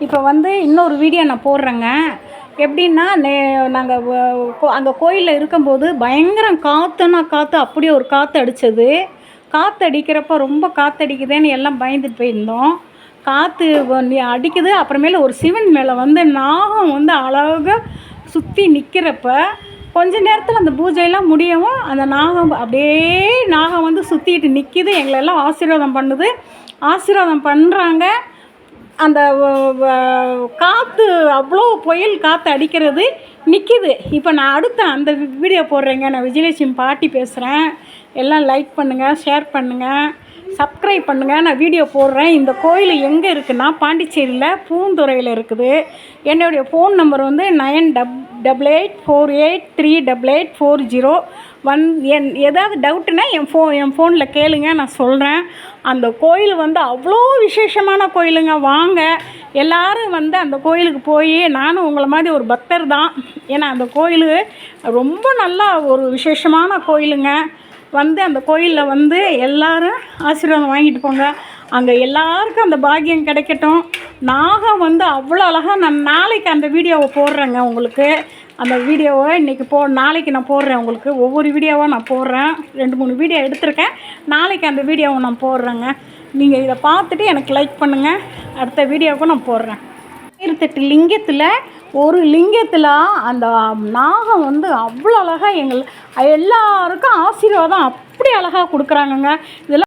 இப்போ இன்னொரு வீடியோ நான் போடுறேங்க. எப்படின்னா நாங்கள் அங்கே கோயிலில் இருக்கும்போது பயங்கரம் காற்றுனா காற்று, அப்படியே ஒரு காற்று அடித்தது. காற்று அடிக்கிறப்ப ரொம்ப காற்றடிக்குதேன்னு எல்லாம் பயந்துட்டு போயிருந்தோம். காற்று அடிக்குது. அப்புறமேல ஒரு சிவன் மேலே நாகம் அழகாக சுற்றி நிற்கிறப்ப கொஞ்ச நேரத்தில் அந்த பூஜையெல்லாம் முடியவும் அந்த நாகம் அப்படியே சுற்றிட்டு நிற்கிது. எங்களெல்லாம் ஆசீர்வாதம் பண்ணுது. ஆசீர்வாதம் பண்ணுறாங்க. அந்த காற்று அவ்வளோ புயல் காற்று அடிக்கிறது நிற்கிது. இப்போ நான் அடுத்த அந்த வீடியோ போடுறேங்க. நான் விஜயலட்சுமி பாட்டி பேசுகிறேன். எல்லாம் லைக் பண்ணுங்கள், ஷேர் பண்ணுங்கள், சப்ஸ்கிரைப் பண்ணுங்கள். நான் வீடியோ போடுறேன். இந்த கோயில் எங்கே இருக்குன்னா பாண்டிச்சேரியில் பூந்துறையில் இருக்குது. என்னுடைய ஃபோன் நம்பர் 9888383840. ஏதாவது டவுட்டுன்னா என் ஃபோனில் கேளுங்க, நான் சொல்கிறேன். அந்த கோயில் அவ்வளோ விசேஷமான கோயிலுங்க. வாங்க எல்லோரும் அந்த கோயிலுக்கு போய், நானும் உங்களை மாதிரி ஒரு பக்தர் தான். ஏன்னா அந்த கோயில் ரொம்ப நல்லா ஒரு விசேஷமான கோயிலுங்க. அந்த கோயிலில் எல்லோரும் ஆசீர்வாதம் வாங்கிட்டு போங்க. அங்கே எல்லாருக்கும் அந்த பாக்கியம் கிடைக்கட்டும். நாகம் அவ்வளோ அழகாக நான் நாளைக்கு அந்த வீடியோவை போடுறேங்க உங்களுக்கு. அந்த வீடியோவை நாளைக்கு நான் போடுறேன் உங்களுக்கு. ஒவ்வொரு வீடியோவாக நான் போடுறேன். 2-3 வீடியோ எடுத்திருக்கேன். நாளைக்கு அந்த வீடியோவை நான் போடுறேங்க. நீங்கள் இதை பார்த்துட்டு எனக்கு லைக் பண்ணுங்கள். அடுத்த வீடியோவுக்கும் நான் போடுறேன். 1008 லிங்கத்தில் ஒரு லிங்கத்தில் அந்த நாகம் அவ்வளோ அழகாக எல்லாருக்கும் ஆசீர்வாதம் அப்படி அழகாக கொடுக்குறாங்கங்க. இதெல்லாம்